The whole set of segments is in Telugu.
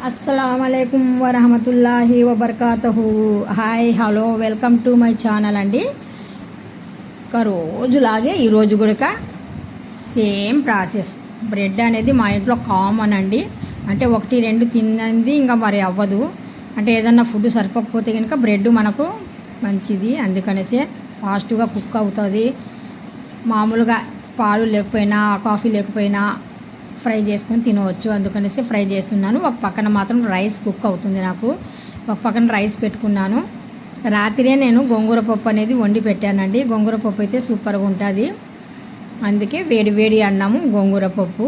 అస్సలామలైకుం వరహమతుల్లాహి వబర్కాతుహు. Hi hello welcome to my channel అండి. ఒక రోజులాగే ఈరోజు కూడా సేమ్ ప్రాసెస్. బ్రెడ్ అనేది మా ఇంట్లో కామన్ అండి. అంటే ఒకటి రెండు తిన్నది ఇంకా మరి అవ్వదు. అంటే ఏదన్నా ఫుడ్ సరిపోకపోతే కనుక బ్రెడ్ మనకు మంచిది, అందుకనేసి ఫాస్ట్గా కుక్ అవుతుంది. మామూలుగా పాలు లేకపోయినా కాఫీ లేకపోయినా ఫ్రై చేసుకొని తినవచ్చు, అందుకనేసి ఫ్రై చేస్తున్నాను. ఒక పక్కన మాత్రం రైస్ కుక్ అవుతుంది. నాకు ఒక పక్కన రైస్ పెట్టుకున్నాను. రాత్రే నేను గోంగూర పప్పు అనేది వండి పెట్టానండి. గోంగూర పప్పు అయితే సూపర్గా ఉంటుంది, అందుకే వేడి వేడి అన్నాము గోంగూర పప్పు.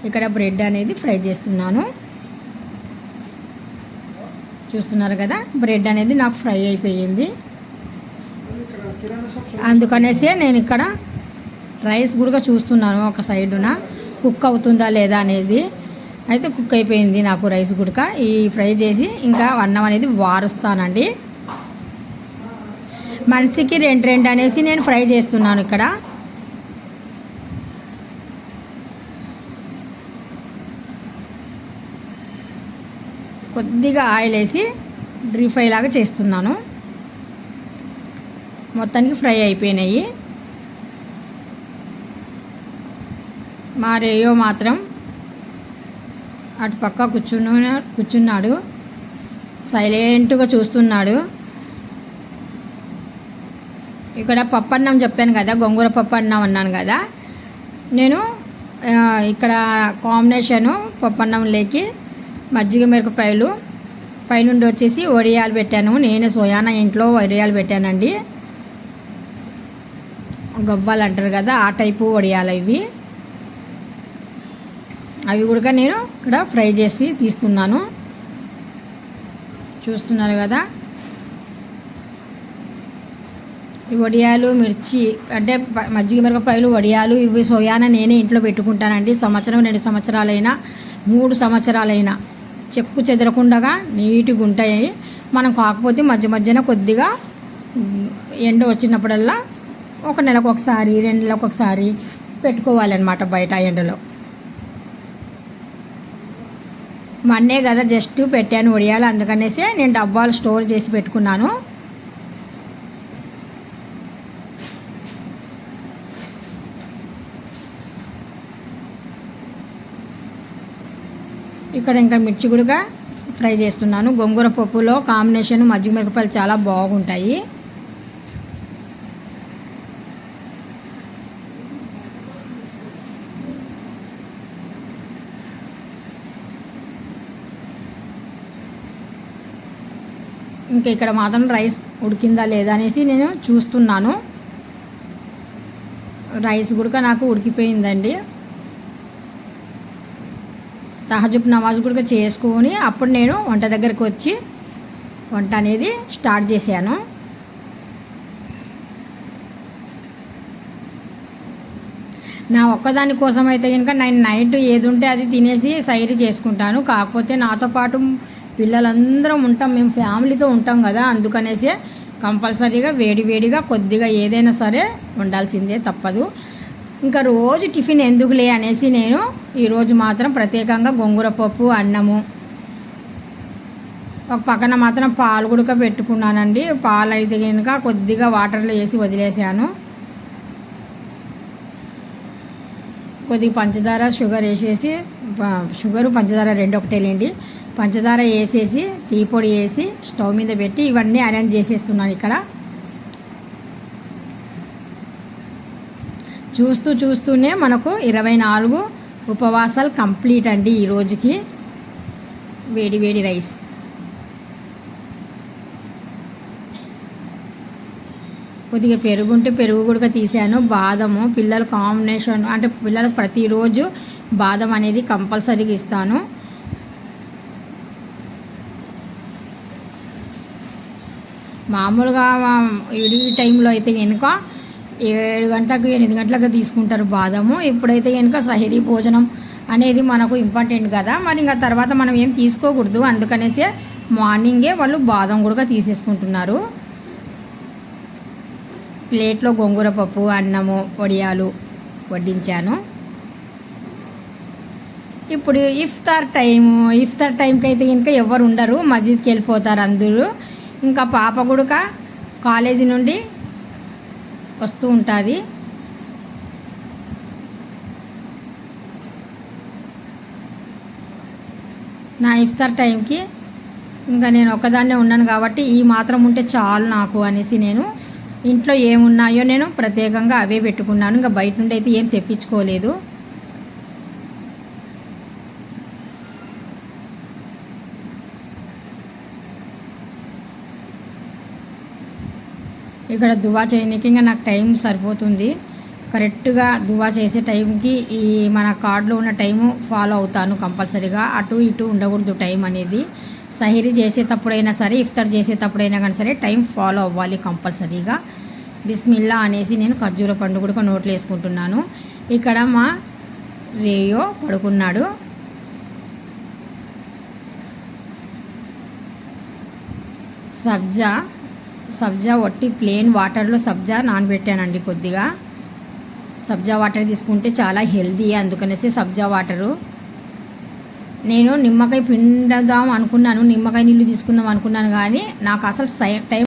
ఇక్కడ బ్రెడ్ అనేది ఫ్రై చేస్తున్నాను. చూస్తున్నారు కదా, బ్రెడ్ అనేది నాకు ఫ్రై అయిపోయింది. అందుకనేసే నేను ఇక్కడ రైస్ కూడా చూస్తున్నాను ఒక సైడున కుక్ అవుతుందా లేదా అనేది. అయితే కుక్ అయిపోయింది నాకు రైస్ గుడక. ఈ ఫ్రై చేసి ఇంకా అన్నం అనేది వారుస్తానండి. మనిషికి రెండు అనేసి నేను ఫ్రై చేస్తున్నాను. ఇక్కడ కొద్దిగా ఆయిల్ వేసి డ్రీ ఫ్రై లాగా చేస్తున్నాను. మొత్తానికి ఫ్రై అయిపోయినాయి. మా రేయో మాత్రం అటు పక్క కూర్చున్నాడు, సైలెంట్గా చూస్తున్నాడు. ఇక్కడ పప్పు అన్నం చెప్పాను కదా, గోంగూర పప్పు అన్నం అన్నాను కదా. నేను ఇక్కడ కాంబినేషను పప్పు అన్నంలోకి మజ్జిగ మిరపకాయలు, పైనుండి వచ్చేసి వడియాలు పెట్టాను. నేను సోయానా ఇంట్లో వడియాలు పెట్టానండి. గవ్వలు అంటారు కదా, ఆ టైపు వడియాలు ఇవి. అవి కూడా నేను ఇక్కడ ఫ్రై చేసి తీస్తున్నాను. చూస్తున్నారు కదా, ఈ వడియాలు మిర్చి అంటే మజ్జిగ మిరపకాయలు వడియాలు ఇవి సోయానా నేనే ఇంట్లో పెట్టుకుంటానండి. సంవత్సరం 2 సంవత్సరాలైనా 3 సంవత్సరాలైనా చెక్కు చెదరకుండా నీట్గా ఉంటాయి. మనం కాకపోతే మధ్య మధ్యన కొద్దిగా ఎండ వచ్చినప్పుడల్లా 1 నెలకు ఒకసారి 2 నెలలకు ఒకసారి పెట్టుకోవాలన్నమాట బయట ఎండలో. మొన్నే కదా జస్ట్ పెట్టాను వడియాలు, అందుకనేసి నేను డబ్బాలు స్టోర్ చేసి పెట్టుకున్నాను. ఇక్కడ ఇంకా మిర్చి కూడా ఫ్రై చేస్తున్నాను. గోంగూర పప్పులో కాంబినేషన్ మజ్జిగ మిరపకాయలు చాలా బాగుంటాయి. ఇంకా ఇక్కడ మాత్రం రైస్ ఉడికిందా లేదా అనేసి నేను చూస్తున్నాను. రైస్ కూడా నాకు ఉడికిపోయిందండి. తహజుద్ నమాజ్ కూడా చేసుకొని అప్పుడు నేను వంట దగ్గరికి వచ్చి వంట అనేది స్టార్ట్ చేశాను. నా ఒక్కదాని కోసం అయితే కనుక నేను నైట్ ఏది ఉంటే అది తినేసి సైరీ చేసుకుంటాను. కాకపోతే నాతో పాటు పిల్లలందరం ఉంటాం, మేము ఫ్యామిలీతో ఉంటాం కదా, అందుకనేసి కంపల్సరీగా వేడివేడిగా కొద్దిగా ఏదైనా సరే వండాల్సిందే, తప్పదు. ఇంకా రోజు టిఫిన్ ఎందుకులే అనేసి నేను ఈరోజు మాత్రం ప్రత్యేకంగా గోంగూర పప్పు అన్నము, ఒక పక్కన మాత్రం పాలు కూడా పెట్టుకున్నానండి. పాలు అయితే కనుక కొద్దిగా వాటర్లో వేసి వదిలేసాను. కొద్దిగా పంచదార షుగర్ వేసేసి, షుగరు పంచదార 2 ఒకటేలేండి, పంచదార వేసేసి టీ పొడి వేసి స్టవ్ మీద పెట్టి ఇవన్నీ అరేంజ్ చేసేస్తున్నాను. ఇక్కడ చూస్తూనే మనకు 24 ఉపవాసాలు కంప్లీట్ అండి ఈ రోజుకి. వేడి వేడి రైస్, కొద్దిగా పెరుగుంటే పెరుగు కూడా తీసాను. బాదము పిల్లలు కాంబినేషన్, అంటే పిల్లలకు ప్రతిరోజు బాదం అనేది కంపల్సరీగా ఇస్తాను. మామూలుగా ఈ టైంలో అయితే కనుక 7 గంటలకు 8 గంటలకు తీసుకుంటారు బాదము. ఇప్పుడైతే కనుక సహరీ భోజనం అనేది మనకు ఇంపార్టెంట్ కదా, మరి ఇంకా తర్వాత మనం ఏం తీసుకోకూడదు, అందుకనేసే మార్నింగే వాళ్ళు బాదం కూడా తీసేసుకుంటున్నారు. ప్లేట్లో గోంగూర పప్పు, అన్నము, వడియాలు వడ్డించాను. ఇప్పుడు ఇఫ్తార్ టైంకి అయితే ఇంకా ఎవరు ఉండరు, మస్జిద్కి వెళ్ళిపోతారు అందరూ. ఇంకా పాప కూడా కాలేజీ నుండి వస్తూ ఉంటుంది. నా ఇఫ్తార్ టైంకి ఇంకా నేను ఒక్కదాన్నే ఉన్నాను కాబట్టి ఈ మాత్రం ఉంటే చాలు నాకు అనేసి నేను ఇంట్లో ఏమున్నాయో నేను ప్రత్యేకంగా అవే పెట్టుకున్నాను. ఇంకా బయట నుండి అయితే ఏం తెప్పించుకోలేదు. ఇక్కడ దువా చేయడానికి ఇంకా నాకు టైం సరిపోతుంది. కరెక్ట్గా దువా చేసే టైంకి ఈ మన కార్డులో ఉన్న టైము ఫాలో అవుతాను కంపల్సరీగా. అటు ఇటు ఉండకూడదు టైం అనేది. సహరీ చేసేటప్పుడైనా సరే, ఇఫ్తార్ చేసేటప్పుడైనా కానీ సరే టైం ఫాలో అవ్వాలి కంపల్సరీగా. బిస్మిల్లా అనేసి నేను ఖర్జూర పండు కూడా నోట్లో వేసుకుంటున్నాను. ఇక్కడ మా రేయో పడుకున్నాడు. సబ్జా వట్టి ప్లేన్ వాటర్లో సబ్జా నానబెట్టానండి. కొద్దిగా సబ్జా వాటర్ తీసుకుంటే చాలా హెల్దీ, అందుకనేసి సబ్జా వాటరు. నేను నిమ్మకాయ పిండుదాం అనుకున్నాను, నిమ్మకాయ నీళ్ళు తీసుకుందాం అనుకున్నాను, కానీ నాకు అసలు టైం